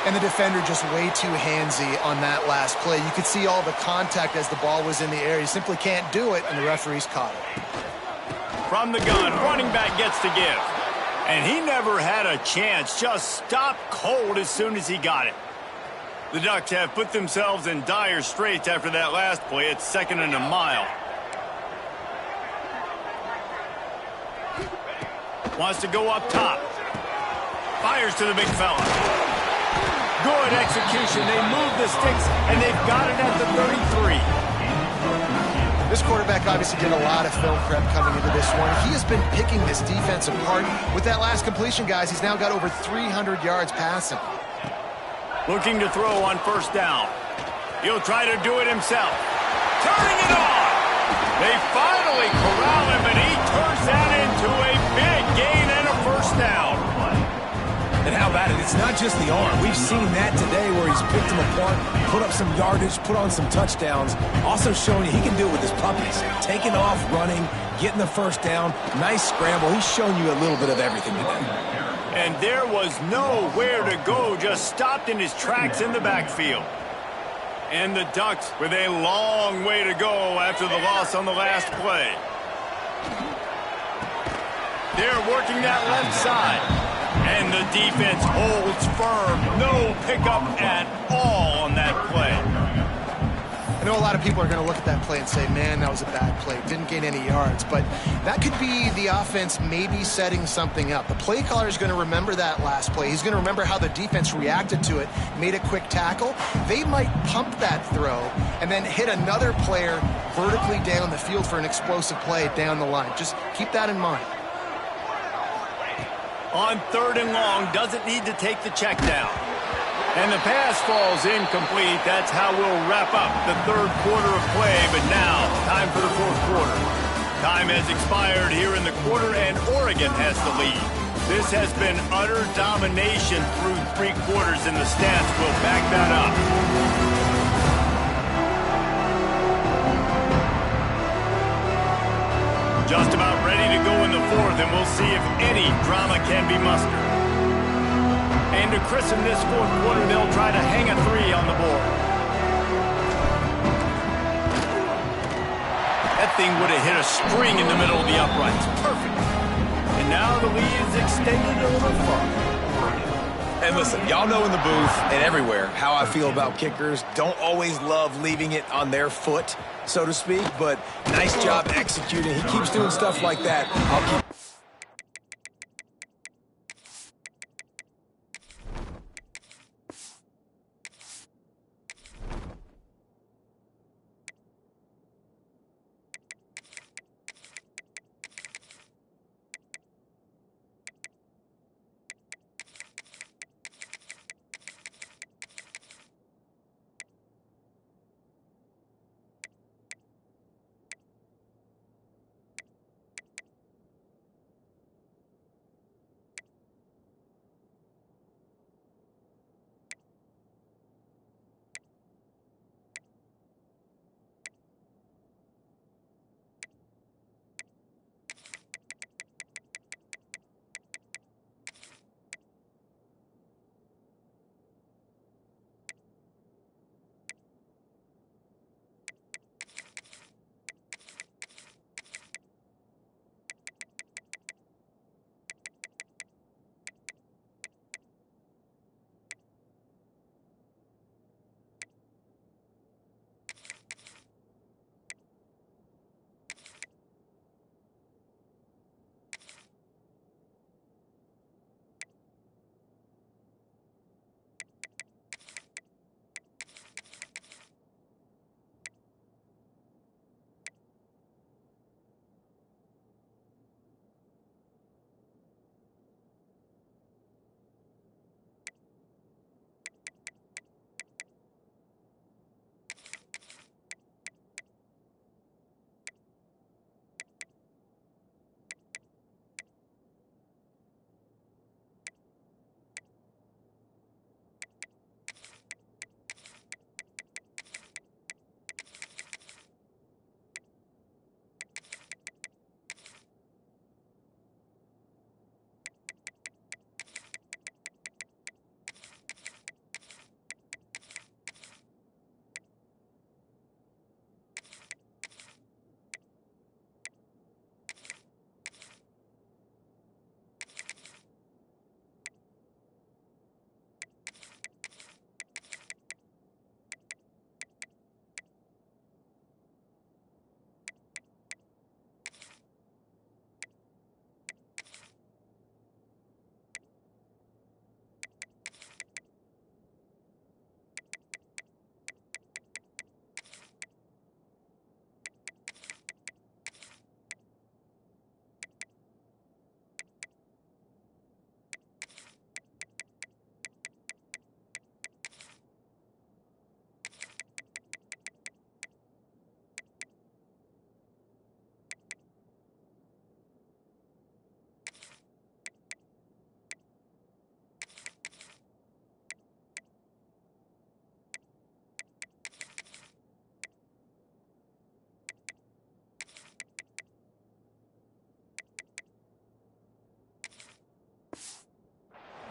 And the defender just way too handsy on that last play. You could see all the contact as the ball was in the air. He simply can't do it, and the referees caught it. From the gun, running back gets to give. And he never had a chance, just stopped cold as soon as he got it. The Ducks have put themselves in dire straits after that last play. It's 2nd and a mile. Wants to go up top. Fires to the big fella. Good execution. They move the sticks, and they've got it at the 33. This quarterback obviously did a lot of film prep coming into this one. He has been picking this defense apart. With that last completion, guys, he's now got over 300 yards passing. Looking to throw on 1st down. He'll try to do it himself. Turning it on! They finally corral him, and he turns that into a big gain and a 1st down. And how How about it? It's not just the arm. We've seen that today where he's picked them apart, put up some yardage, put on some touchdowns. Also showing you he can do it with his puppies. Taking off, running, getting the first down. Nice scramble. He's shown you a little bit of everything today. And there was nowhere to go, just stopped in his tracks in the backfield. And the Ducks with a long way to go after the loss on the last play. They're working that left side. And the defense holds firm. No pickup at all on that play. I know a lot of people are going to look at that play and say, man, that was a bad play. Didn't gain any yards. But that could be the offense maybe setting something up. The play caller is going to remember that last play. He's going to remember how the defense reacted to it, made a quick tackle. They might pump that throw and then hit another player vertically down the field for an explosive play down the line. Just keep that in mind. On 3rd and long, doesn't need to take the check down. And the pass falls incomplete. That's how we'll wrap up the 3rd quarter of play. But now, time for the 4th quarter. Time has expired here in the quarter, and Oregon has the lead. This has been utter domination through 3 quarters, and the stats will back that up. Just about ready to go in the 4th, and we'll see if any drama can be mustered. And to christen this 4th quarter, they'll try to hang a 3 on the board. That thing would have hit a string in the middle of the uprights. Perfect. And now the lead is extended a little further. And listen, y'all know in the booth and everywhere how I feel about kickers. Don't always love leaving it on their foot, so to speak, but nice job executing. He keeps doing stuff like that. I'll keep...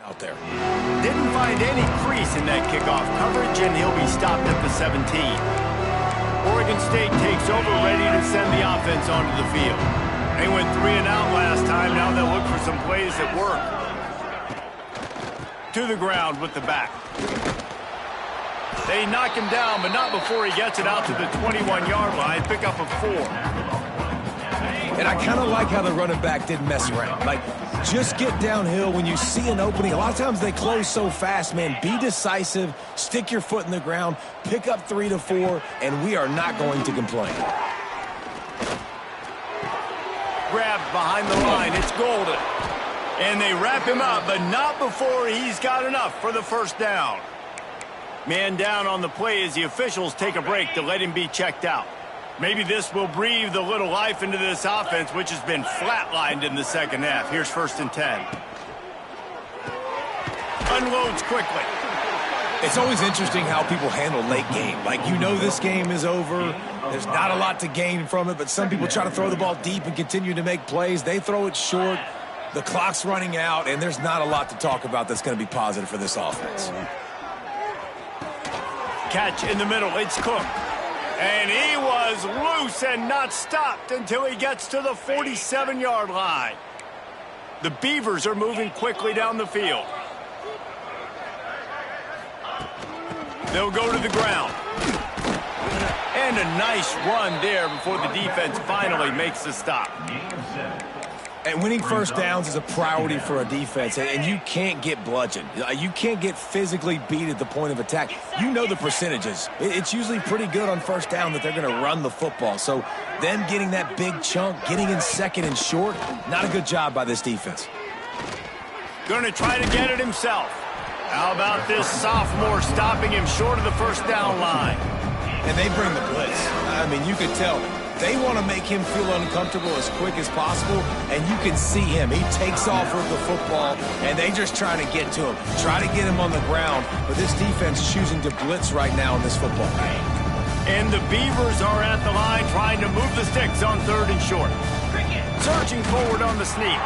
out there. Didn't find any crease in that kickoff coverage, and he'll be stopped at the 17. Oregon State takes over, ready to send the offense onto the field. They went 3 and out last time. Now they'll look for some plays that work. To the ground with the back. They knock him down, but not before he gets it out to the 21-yard line. Pick up a 4. And I kind of like how the running back didn't mess around. Like, just get downhill when you see an opening. A lot of times they close so fast, man. Be decisive, stick your foot in the ground, pick up 3 to 4, and we are not going to complain. Grabbed behind the line. It's Golden. And they wrap him up, but not before he's got enough for the first down. Man down on the play as the officials take a break to let him be checked out. Maybe this will breathe a little life into this offense, which has been flatlined in the second half. Here's 1st and 10. Unloads quickly. It's always interesting how people handle late game. Like, you know this game is over. There's not a lot to gain from it, but some people try to throw the ball deep and continue to make plays. They throw it short. The clock's running out, and there's not a lot to talk about that's going to be positive for this offense. Catch in the middle. It's Cook. And he was loose and not stopped until he gets to the 47-yard line. The Beavers are moving quickly down the field. They'll go to the ground. And a nice run there before the defense finally makes the stop. And winning first downs is a priority for a defense, and you can't get bludgeoned. You can't get physically beat at the point of attack. You know the percentages. It's usually pretty good on first down that they're going to run the football. So them getting that big chunk, getting in second and short, not a good job by this defense. Going to try to get it himself. How about this sophomore stopping him short of the first down line? And they bring the blitz. I mean, you could tell. They want to make him feel uncomfortable as quick as possible, and you can see him. He takes off with the football, and they just try to get to him, try to get him on the ground. But this defense choosing to blitz right now in this football game. And the Beavers are at the line trying to move the sticks on 3rd and short. Surging forward on the sneak.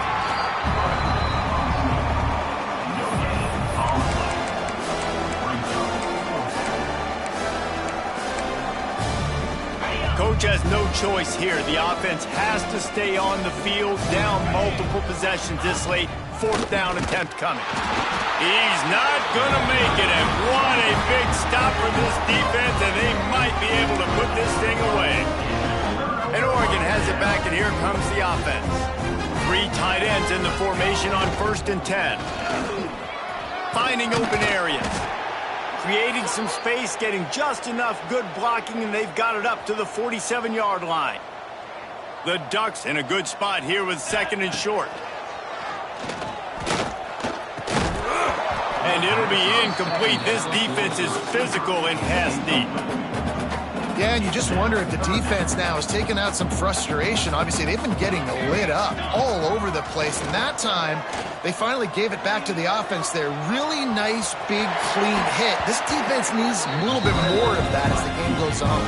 Coach has no choice here. The offense has to stay on the field, down multiple possessions this late. 4th down attempt coming. He's not going to make it, and what a big stop for this defense, and they might be able to put this thing away. And Oregon has it back, and here comes the offense. 3 tight ends in the formation on 1st and 10. Finding open areas. Creating some space, getting just enough good blocking, and they've got it up to the 47-yard line. The Ducks in a good spot here with 2nd and short. And it'll be incomplete. This defense is physical and pass deep. Yeah, and you just wonder if the defense now has taken out some frustration. Obviously, they've been getting lit up all over the place. And that time, they finally gave it back to the offense there. Really nice, big, clean hit. This defense needs a little bit more of that as the game goes on.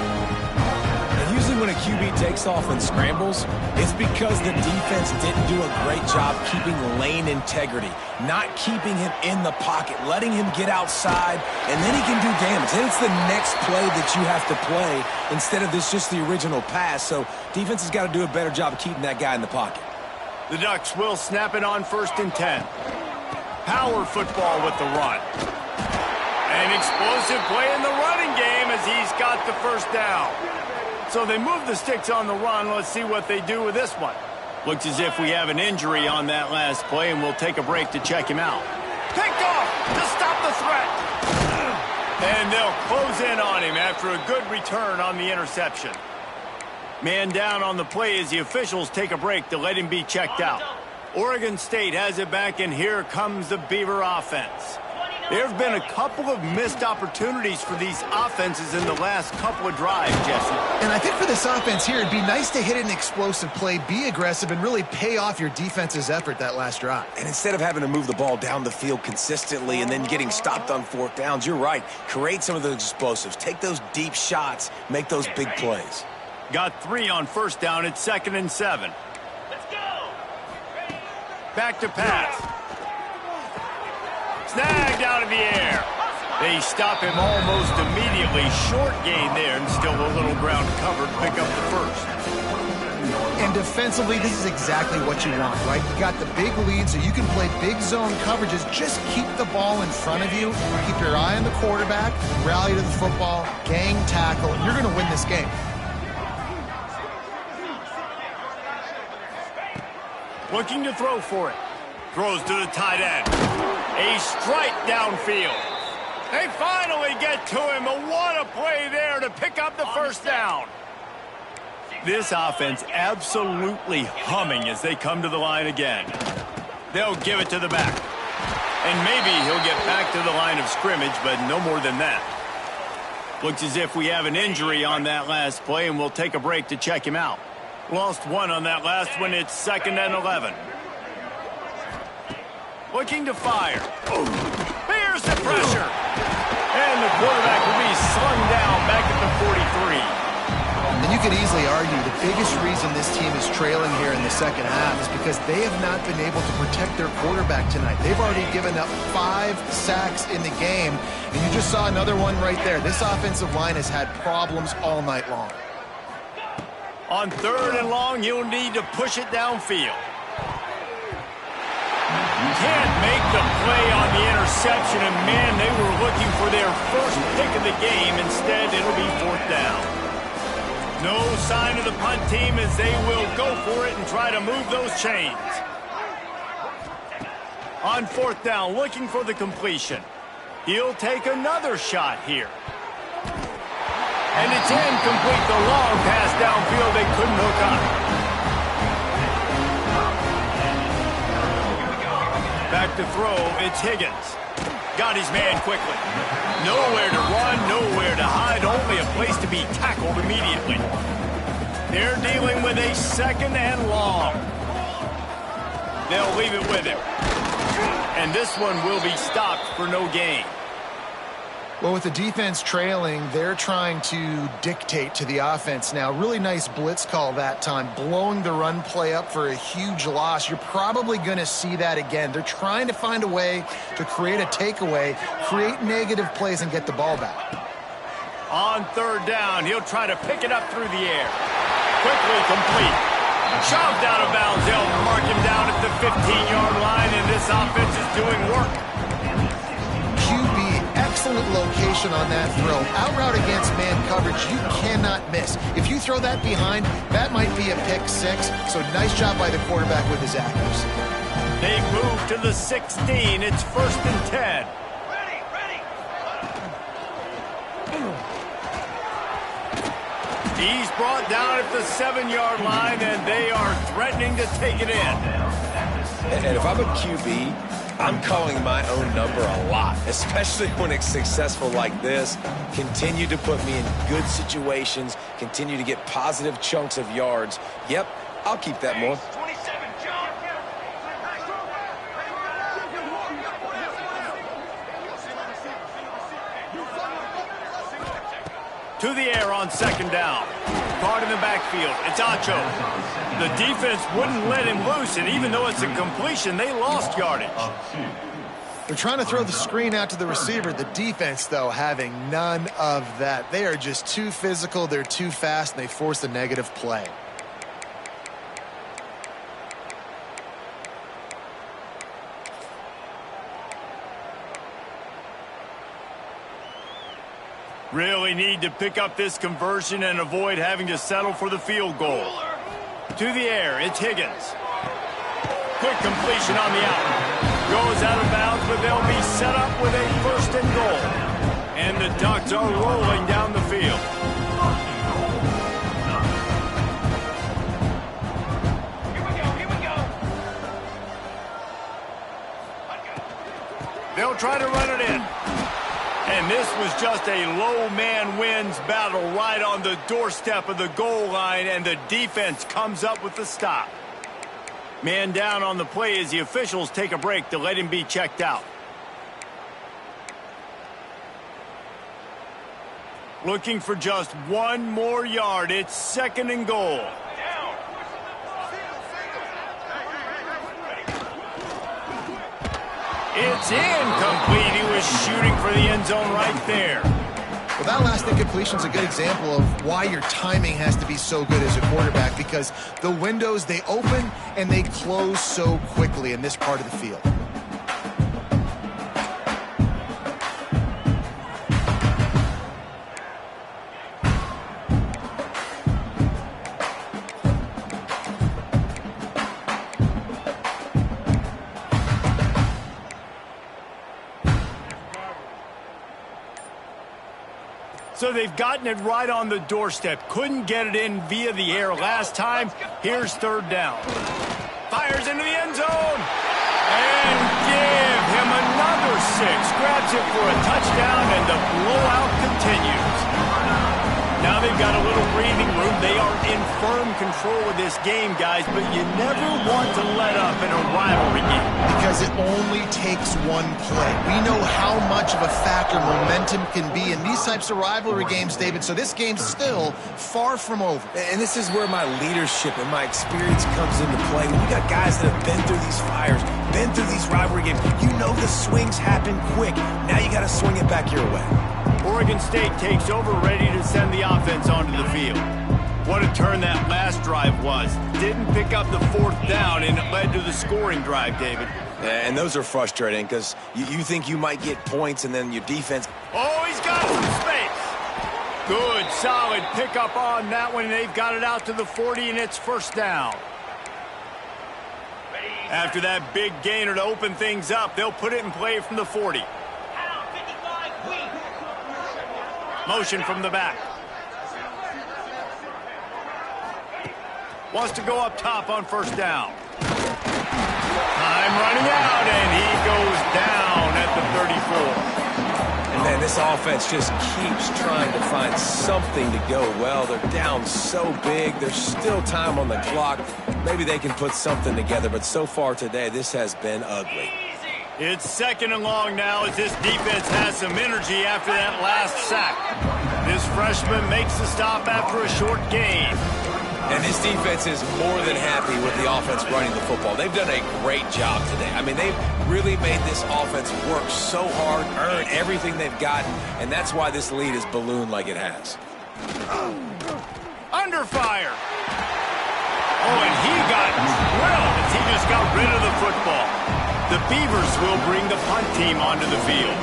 And usually when a QB takes off and scrambles, it's because the defense didn't do a great job keeping lane integrity, not keeping him in the pocket, letting him get outside, and then he can do damage. Then it's the next play that you have to play instead of this just the original pass. So defense has got to do a better job of keeping that guy in the pocket. The Ducks will snap it on 1st and 10. Power football with the run. An explosive play in the running game as he's got the first down. So they move the sticks on the run. Let's see what they do with this one. Looks as if we have an injury on that last play, and we'll take a break to check him out. Picked off to stop the threat. And they'll close in on him after a good return on the interception. Man down on the play as the officials take a break to let him be checked out. Oregon State has it back, and here comes the Beaver offense. There have been a couple of missed opportunities for these offenses in the last couple of drives, Jesse. And I think for this offense here, it'd be nice to hit an explosive play, be aggressive, and really pay off your defense's effort that last drive. And instead of having to move the ball down the field consistently and then getting stopped on 4th downs, you're right. Create some of those explosives. Take those deep shots. Make those big plays. Got 3 on 1st down. It's 2nd and 7. Let's go. Back to pass. Snagged out of the air. They stop him almost immediately. Short gain there, and still a little ground covered. Pick up the first. And defensively, this is exactly what you want, right? You got the big lead, so you can play big zone coverages. Just keep the ball in front of you. Keep your eye on the quarterback. Rally to the football. Gang tackle. And you're going to win this game. Looking to throw for it. Throws to the tight end. A strike downfield. They finally get to him. What a play there to pick up the first down. This offense absolutely humming as they come to the line again. They'll give it to the back. And maybe he'll get back to the line of scrimmage, but no more than that. Looks as if we have an injury on that last play, and we'll take a break to check him out. Lost one on that last one. It's 2nd and 11. Looking to fire. Here's the pressure. And the quarterback will be slung down back at the 43. And you could easily argue the biggest reason this team is trailing here in the second half is because they have not been able to protect their quarterback tonight. They've already given up 5 sacks in the game, and you just saw another one right there. This offensive line has had problems all night long. On 3rd and long, you'll need to push it downfield. Can't make the play on the interception, and man, they were looking for their first pick of the game. Instead, it'll be 4th down. No sign of the punt team as they will go for it and try to move those chains. On 4th down, looking for the completion. He'll take another shot here. And it's incomplete. The long pass downfield they couldn't hook up. Back to throw, it's Higgins. Got his man quickly. Nowhere to run, nowhere to hide, only a place to be tackled immediately. They're dealing with a 2nd and long. They'll leave it with him. And this one will be stopped for no gain. Well, with the defense trailing, they're trying to dictate to the offense now. Really nice blitz call that time, blowing the run play up for a huge loss. You're probably going to see that again. They're trying to find a way to create a takeaway, create negative plays, and get the ball back. On 3rd down, he'll try to pick it up through the air. Quickly complete. Shoved out of bounds. They'll mark him down at the 15-yard line, and this offense is doing work. Excellent location on that throw. Out route against man coverage, you cannot miss. If you throw that behind, that might be a pick 6. So nice job by the quarterback with his accuracy. They move to the 16. It's 1st and 10. He's brought down at the 7-yard line, and they are threatening to take it in. And if I'm a QB, I'm calling my own number a lot, especially when it's successful like this. Continue to put me in good situations, continue to get positive chunks of yards. Yep, I'll keep that more. To the air on 2nd down. Caught in the backfield. It's Acho. The defense wouldn't let him loose, and even though it's a completion, they lost yardage. They're trying to throw the screen out to the receiver. The defense, though, having none of that. They are just too physical. They're too fast, and they force a negative play. Really need to pick up this conversion and avoid having to settle for the field goal. To the air, it's Higgins. Quick completion on the out. Goes out of bounds, but they'll be set up with a 1st and goal. And the Ducks are rolling down the field. Here we go. They'll try to run it in. And this was just a low man wins battle right on the doorstep of the goal line, and the defense comes up with the stop. Man down on the play as the officials take a break to let him be checked out. Looking for just 1 more yard. It's 2nd and goal. It's incomplete. He was shooting for the end zone right there. Well, that last incompletion is a good example of why your timing has to be so good as a quarterback, because the windows, they open and they close so quickly in this part of the field. So they've gotten it right on the doorstep. Couldn't get it in via the air last time. Here's third down. Fires into the end zone. And give him another 6. Grabs it for a touchdown, and the blowout continues. Now they've got a little breathing room. They are in firm control of this game, guys, but you never want to let up in a rivalry game. Because it only takes one play. We know how much of a factor momentum can be in these types of rivalry games, David, so this game's still far from over. And this is where my leadership and my experience comes into play. When you got guys that have been through these fires, been through these rivalry games, you know the swings happen quick. Now you got to swing it back your way. Oregon State takes over, ready to send the offense onto the field. What a turn that last drive was. Didn't pick up the 4th down, and it led to the scoring drive, David. Yeah, and those are frustrating because you think you might get points, and then your defense... Oh, he's got some space. Good, solid pickup on that one. They've got it out to the 40, and it's first down. After that big gainer to open things up, they'll put it in play from the 40. Motion from the back. Wants to go up top on first down. Time running out, and he goes down at the 34. And then this offense just keeps trying to find something to go well. They're down so big. There's still time on the clock. Maybe they can put something together, but so far today, this has been ugly. It's 2nd and long now as this defense has some energy after that last sack. This freshman makes the stop after a short gain. And this defense is more than happy with the offense running the football. They've done a great job today. I mean, they've really made this offense work so hard, earn everything they've gotten, and that's why this lead is ballooned like it has. Under fire. Oh, and he got drilled as he just got rid of the football. The Beavers will bring the punt team onto the field.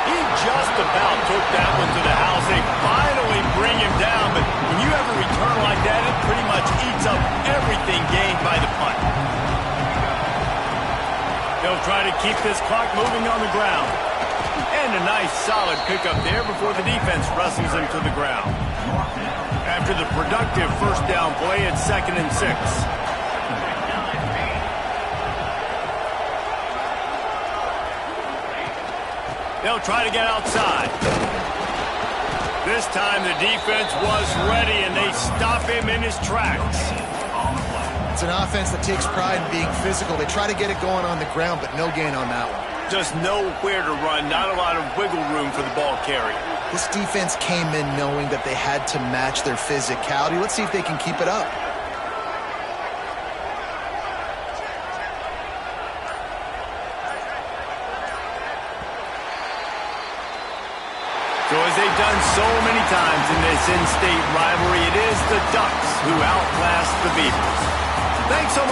He just about took that one to the house. They finally bring him down, but when you have a return like that, it pretty much eats up everything gained by the punt. They'll try to keep this clock moving on the ground. And a nice solid pickup there before the defense wrestles him to the ground. After the productive first down play, it's 2nd and 6. They'll try to get outside. This time the defense was ready, and they stop him in his tracks. It's an offense that takes pride in being physical. They try to get it going on the ground, but no gain on that one. Just nowhere to run, not a lot of wiggle room for the ball carrier. This defense came in knowing that they had to match their physicality. Let's see if they can keep it up. So as they've done so many times in this in-state rivalry, it is the Ducks who outclass the Beavers. Thanks so much.